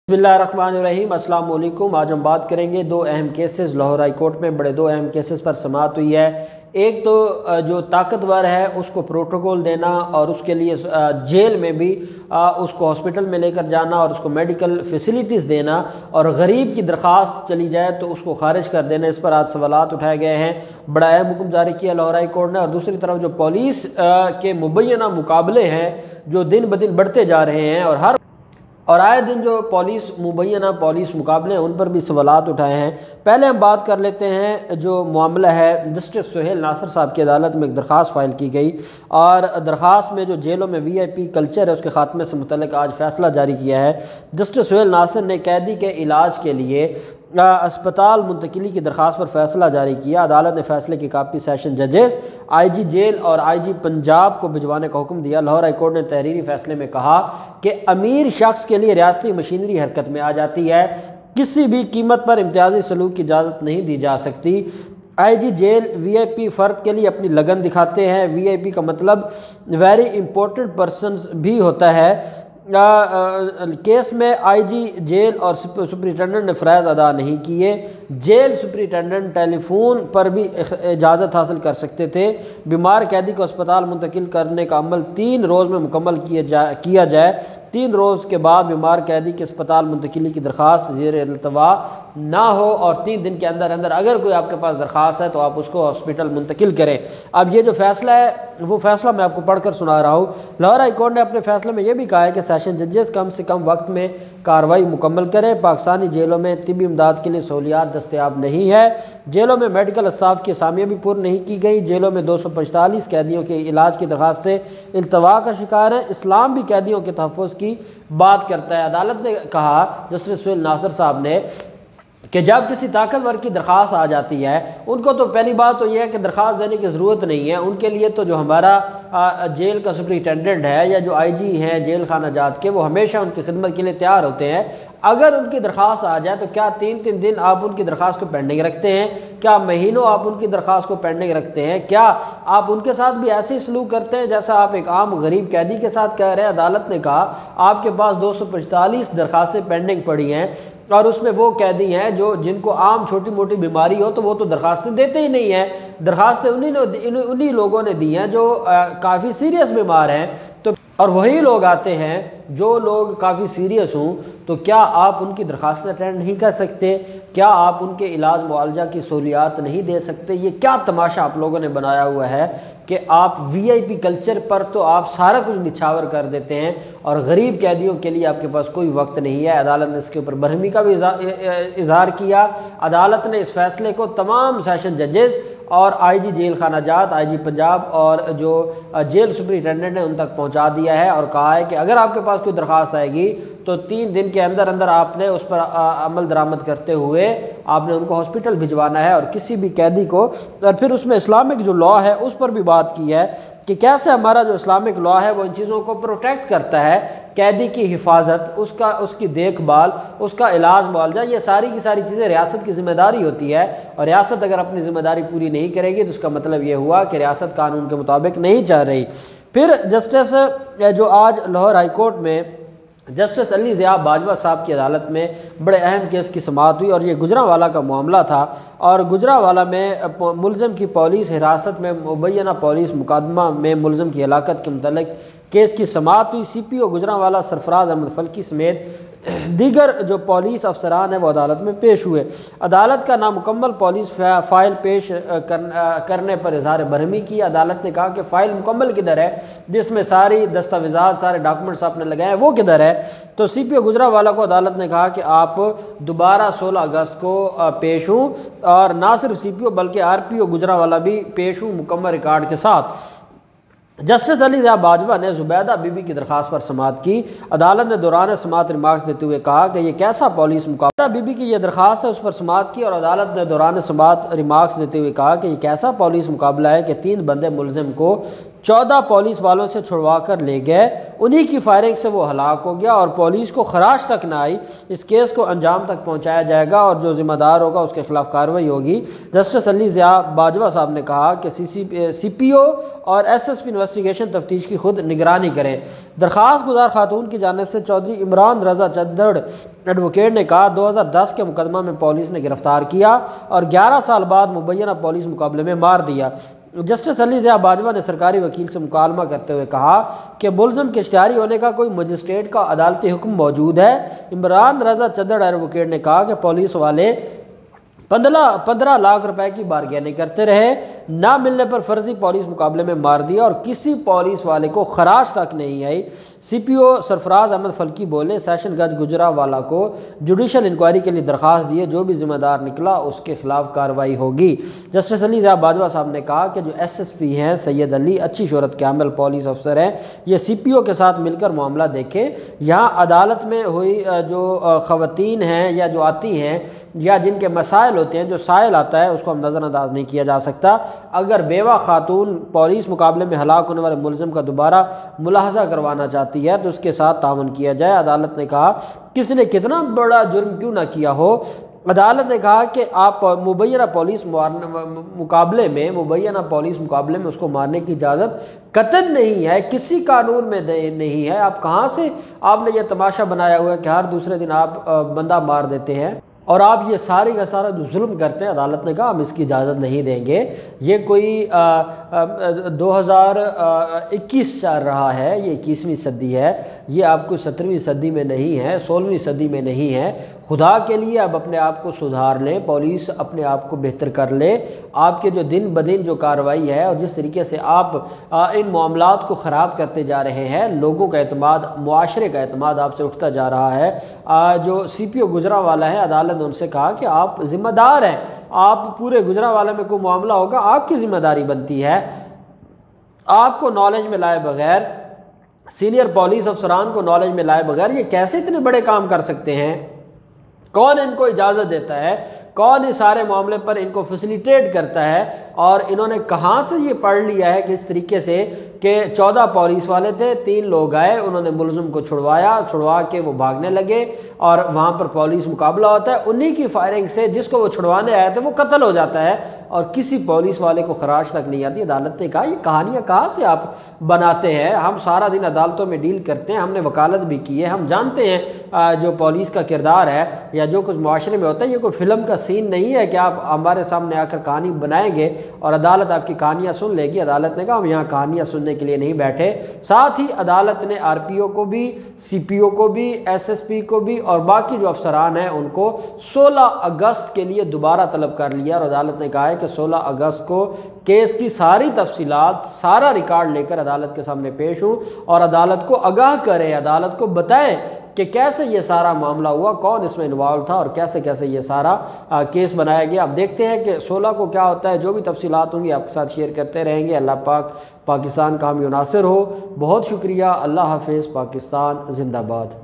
बिस्मिल्लाहिर्रहमानिर्रहीम। अस्सलाम वालेकुम। आज हम बात करेंगे दो अहम केसेस। लाहौर हाई कोर्ट में बड़े दो अहम केसेस पर समाअत हुई है। एक तो जो ताकतवर है उसको प्रोटोकॉल देना और उसके लिए जेल में भी उसको हॉस्पिटल में लेकर जाना और उसको मेडिकल फैसिलिटीज़ देना, और गरीब की दरख्वास्त चली जाए तो उसको खारिज कर देना। इस पर आज सवालात उठाए गए हैं। बड़ा अहम हुक्म जारी किया लाहौर हाई कोर्ट ने। और दूसरी तरफ जो पुलिस के मुबैना मुकाबले हैं जो दिन ब दिन बढ़ते जा रहे हैं और आए दिन जो पुलिस मुबैना पुलिस मुकाबले हैं उन पर भी सवालात उठाए हैं। पहले हम बात कर लेते हैं जो मामला है जस्टिस सुहेल नासिर साहब की अदालत में एक दरख्वास्त फ़ाइल की गई, और दरख्वास्त में जो जेलों में VIP कल्चर है उसके ख़ात्मे से मुतल्लिक़ आज फ़ैसला जारी किया है। जस्टिस सुहेल नासिर ने कैदी के इलाज के लिए अस्पताल मुंतकिली की दरख्वास्त पर फ़ैसला जारी किया। अदालत ने फ़ैसले की कापी सेशन जजेस IG जेल और IG पंजाब को भिजवाने का हुक्म दिया। लाहौर हाई कोर्ट ने तहरीरी फ़ैसले में कहा कि अमीर शख्स के लिए रियासती मशीनरी हरकत में आ जाती है, किसी भी कीमत पर इम्तियाजी सलूक की इजाज़त नहीं दी जा सकती। IG जेल VIP फ़र्द के लिए अपनी लगन दिखाते हैं। VIP का मतलब वेरी इंपॉर्टेंट पर्सनस भी होता है। केस में IG जेल और सुपरिटेंडेंट ने फ़राइज़ अदा नहीं किए। जेल सुपरिटेंडेंट टेलीफोन पर भी इजाज़त हासिल कर सकते थे। बीमार कैदी को अस्पताल मुंतकिल करने का अमल 3 रोज़ में मुकम्मल किया जाए। 3 रोज़ के बाद बीमार कैदी की अस्पताल मुंतकिली की दरख्वास्त ज़ेर इल्तवा ना हो, और 3 दिन के अंदर अंदर अगर कोई आपके पास दरख्वास्त है तो आप उसको हॉस्पिटल मुंतकिल करें। अब ये जो फ़ैसला है वो फ़ैसला मैं आपको पढ़कर सुना रहा हूँ। लाहौर हाई कोर्ट ने अपने फ़ैसले में ये भी कहा है कि सेशन जजेस कम से कम वक्त में कार्रवाई मुकम्मल करें। पाकिस्तानी जेलों में तिब्बी इमदाद के लिए सहूलियात दस्तयाब नहीं है। जेलों में मेडिकल स्टाफ की असामियाँ भी पूरी नहीं की गई। जेलों में 245 कैदियों के इलाज की दरख्वास्तें इल्तवा का शिकार हैं। इस्लाम भी कैदियों के तहफ़्फ़ुज़ की बात करता है। अदालत ने कहा, जस्टिस सुहेल नासिर साहब ने, कि जब किसी ताकतवर की दरख्वास्त आ जाती है उनको तो पहली बात तो यह है कि दरख्वास्त देने की ज़रूरत नहीं है। उनके लिए तो जो हमारा जेल का सुपरिटेंडेंट है या जो IG हैं जेल खाना जात के, वो हमेशा उनकी खिदमत के लिए तैयार होते हैं। अगर उनकी दरख्वास्त आ जाए तो क्या 3-3 दिन आप उनकी दरख्वास्त को पेंडिंग रखते हैं? क्या महीनों आप उनकी दरख्वास्त को पेंडिंग रखते हैं? क्या आप उनके साथ भी ऐसे ही सलूक करते हैं जैसा आप एक आम गरीब कैदी के साथ कह रहे हैं? अदालत ने कहा आपके पास 245 दरख्वास्तें पेंडिंग पड़ी हैं, और उसमें वो कैदी हैं जो जिनको आम छोटी मोटी बीमारी हो तो वो तो दरख्वास्तें देते ही नहीं हैं। दरख्वास्तें उन्हीं लोगों ने दी हैं जो काफ़ी सीरियस बीमार हैं, तो और वही लोग आते हैं जो लोग काफ़ी सीरियस हों। तो क्या आप उनकी दरख्वास्त अटेंड नहीं कर सकते? क्या आप उनके इलाज मुआवजा की सहूलियात नहीं दे सकते? ये क्या तमाशा आप लोगों ने बनाया हुआ है कि आप VIP कल्चर पर तो आप सारा कुछ निछावर कर देते हैं और गरीब कैदियों के लिए आपके पास कोई वक्त नहीं है। अदालत ने इसके ऊपर बरहमी का भी इजहार किया। अदालत ने इस फैसले को तमाम सेशन जजेस और IG जेल खाना जात, IG पंजाब और जो जेल सुपरिटेंडेंट है उन तक पहुंचा दिया है, और कहा है कि अगर आपके पास कोई दरख्वास्त आएगी तो 3 दिन के अंदर अंदर आपने उस पर अमल दरामद करते हुए आपने उनको हॉस्पिटल भिजवाना है। और किसी भी कैदी को, और फिर उसमें इस्लामिक जो लॉ है उस पर भी बात की है कि कैसे हमारा जो इस्लामिक लॉ है वो इन चीज़ों को प्रोटेक्ट करता है। कैदी की हिफाजत, उसकी देखभाल, उसका इलाज मुआवजा, ये सारी की सारी चीज़ें रियासत की ज़िम्मेदारी होती है, और रियासत अगर अपनी ज़िम्मेदारी पूरी नहीं करेगी तो उसका मतलब ये हुआ कि रियासत कानून के मुताबिक नहीं चल रही। फिर जस्टिस जो आज लाहौर हाई कोर्ट में जस्टिस अली ज़िया बाजवा साहब की अदालत में बड़े अहम केस की समाअत हुई, और ये गुजरांवाला का मामला था। और गुजरांवाला में मुलज़म की पुलिस हिरासत में मुबैना पुलिस मुकदमा में मुलज़म की हलाकत के मुतल्लिक़ केस की समाअत हुई। CPO गुजरांवाला सरफराज अहमद फल्की समेत दीगर जो पुलिस अफसरान हैं वो अदालत में पेश हुए। अदालत का नामुकम्मल पुलिस फ़ाइल पेश करने पर इजहार बरहमी की। अदालत ने कहा कि फ़ाइल मुकम्मल किधर है जिसमें सारी दस्तावेज़ात सारे डॉक्यूमेंट्स आपने लगाए हैं, वो किधर है? तो CPO गुजरांवाला को अदालत ने कहा कि आप दोबारा 16 अगस्त को पेश हूँ, और ना सिर्फ CPO बल्कि RPO गुजरांवाला भी पेश हूँ मुकम्मल रिकॉर्ड के साथ। जस्टिस अली ज़िया बाजवा ने जुबैदा बीबी की दरख्वास्त पर समाअत की। अदालत ने दौरान समाअत रिमार्क्स देते हुए कहा कि ये कैसा पुलिस मुकाबला, बीबी की ये दरख्वास्त है उस पर समाअत की, और अदालत ने दौरान समाअत रिमार्क्स देते हुए कहा कि ये कैसा पुलिस मुकाबला है कि 3 बंदे मुलज़िम को 14 پولیس والوں سے چھڑوا کر لے گئے، انہی کی فائرنگ سے وہ ہلاک ہو گیا اور پولیس کو خراش تک نہ آئی۔ اس کیس کو انجام تک پہنچایا جائے گا اور جو ذمہ دار ہوگا اس کے خلاف کارروائی ہوگی۔ جسٹس علی ضیاء باجوہ صاحب نے کہا کہ سی پی او اور ایس ایس پی انویسٹیگیشن تفتیش کی خود نگرانی کریں۔ درخواست گزار خاتون کی جانب سے چودھری عمران رضا چدڑ ایڈوکیٹ نے کہا 2010 کے مقدمہ میں پولیس نے گرفتار کیا اور 11 سال بعد مبینہ پولیس مقابلے میں مار دیا۔ جسٹس علی ضیاء باجوہ نے سرکاری وکیل سے مکالمہ کرتے ہوئے کہا کہ ملزم کے اشتہاری ہونے کا کوئی مجسٹریٹ کا عدالتی حکم موجود ہے۔ عمران رضا چدڑ ایڈوکیٹ نے کہا کہ پولیس والے 15 لاکھ روپے کی بارگیننگ کرتے رہے، نہ ملنے پر فرضی پولیس مقابلے میں مار دیا اور کسی پولیس والے کو خراش تک نہیں آئی۔ سی پی او سرفراز احمد فلکی بولے سیشن جج گجرانوالہ کو جوڈیشل انکوائری کے لیے درخواست دیے، جو بھی ذمہ دار نکلا اس کے خلاف کارروائی ہوگی۔ جسٹس علی ضیاء باجوہ صاحب نے کہا کہ جو ایس ایس پی ہیں سید علی اچھی شہرت کے حامل پولیس افسر ہیں، یہ سی پی او کے ساتھ مل کر معاملہ دیکھیں۔ یہاں عدالت میں ہوئی جو خواتین ہیں یا جو آتی ہیں یا جن کے مسائل ہوتے ہیں، جو سائل آتا ہے اس کو ہم نظر انداز نہیں کیا جا سکتا۔ اگر بیوہ خاتون پولیس مقابلے میں ہلاک ہونے والے ملزم کا دوبارہ ملاحظہ کروانا چاہتی ہے تو اس کے ساتھ تعاون کیا جائے۔ عدالت نے کہا کسی نے کتنا بڑا جرم کیوں نہ کیا ہو، عدالت نے کہا کہ آپ مبینہ پولیس مقابلے میں اس کو مارنے کی اجازت قطعاً نہیں ہے، کسی قانون میں نہیں ہے۔ آپ کہاں سے آپ نے یہ تماشا بنایا ہوا ہے کہ ہر دوسرے دن آپ بندہ مار دیتے ہیں اور آپ یہ سارے کا سارا جو ظلم کرتے ہیں؟ عدالت نے کہا ہم اس کی اجازت نہیں دیں گے۔ یہ کوئی 2021 چل رہا ہے، یہ 21ویں صدی ہے، یہ آپ کو 17ویں صدی میں نہیں ہے، 16ویں صدی میں نہیں ہے۔ خدا کے لیے اب اپنے آپ کو سدھار لیں، پولیس اپنے آپ کو بہتر کر لے۔ آپ کے جو دن بدن جو کارروائی ہے اور جس طریقے سے آپ ان معاملات کو خراب کرتے جا رہے ہیں، لوگوں کا اعتماد، معاشرے کا اعتماد آپ سے اٹھتا جا رہا ہے۔ جو سی پی او گجرانوالہ ہیں، عدالت نے ان سے کہا کہ آپ ذمہ دار ہیں، آپ پورے گجرانوالہ میں کوئی معاملہ ہوگا آپ کی ذمہ داری بنتی ہے۔ آپ کو نالج میں لائے بغیر، سینئر پولیس افسران کو نالج میں لائے بغیر یہ کیسے اتنے بڑے کام کر سکتے ہیں؟ کون ان کو اجازت دیتا ہے؟ کون اس سارے معاملے پر ان کو فیسیلیٹیٹ کرتا ہے؟ اور انہوں نے کہاں سے یہ پڑھ لیا ہے کہ اس طریقے سے کہ 14 پولیس والے تھے، 3 لوگ آئے، انہوں نے ملزم کو چھڑوا کے وہ بھاگنے لگے اور وہاں پر پولیس مقابلہ ہوتا ہے، انہی کی فائرنگ سے جس کو وہ چھڑوانے آئے تھے وہ قتل ہو جاتا ہے اور کسی پولیس والے کو خراش تک نہیں آتی۔ عدالت نے کہا یہ کہانیاں کہاں سے آپ بناتے ہیں؟ ہم سارا دن عدالتوں میں ڈیل کرتے ہیں، ہم نے وکالت بھی کی ہے، ہم جانتے ہیں جو پولیس کا کردار ہے یا جو کچھ معاشرے میں ہوتا ہے، یہ کوئی فلم کا سین نہیں ہے کہ آپ ہمارے سامنے آ کر کہانی بنائیں گے اور عدالت آپ کی کہانیاں سن لے گی۔ عدالت نے کہا ہم یہاں کہانیاں سننے کے لیے نہیں بیٹھے۔ ساتھ ہی عدالت نے آر پی او کو بھی، سی پی او کو بھی، ایس ایس پی کو بھی اور باقی جو افسران ہیں ان کو 16 اگست کے لیے دوبارہ طلب کر لیا اور عدالت نے کہا ہے کہ 16 اگست کو کیس کی ساری تفصیلات، سارا ریکارڈ لے کر عدالت کے سامنے پیش ہوں اور عدالت کو آگاہ کریں، عدالت کو بتائیں کہ کیسے یہ سارا معاملہ ہوا، کون اس میں انوالو تھا اور کیسے کیسے یہ سارا کیس بنایا گیا۔ اب دیکھتے ہیں کہ 16 کو کیا ہوتا ہے، جو بھی تفصیلات ہوں گی آپ کے ساتھ شیئر کرتے رہیں گے۔ اللہ پاک پاکستان کا حامی و ناصر ہو۔ بہت شکریہ، اللہ حافظ، پاکستان زندہ باد۔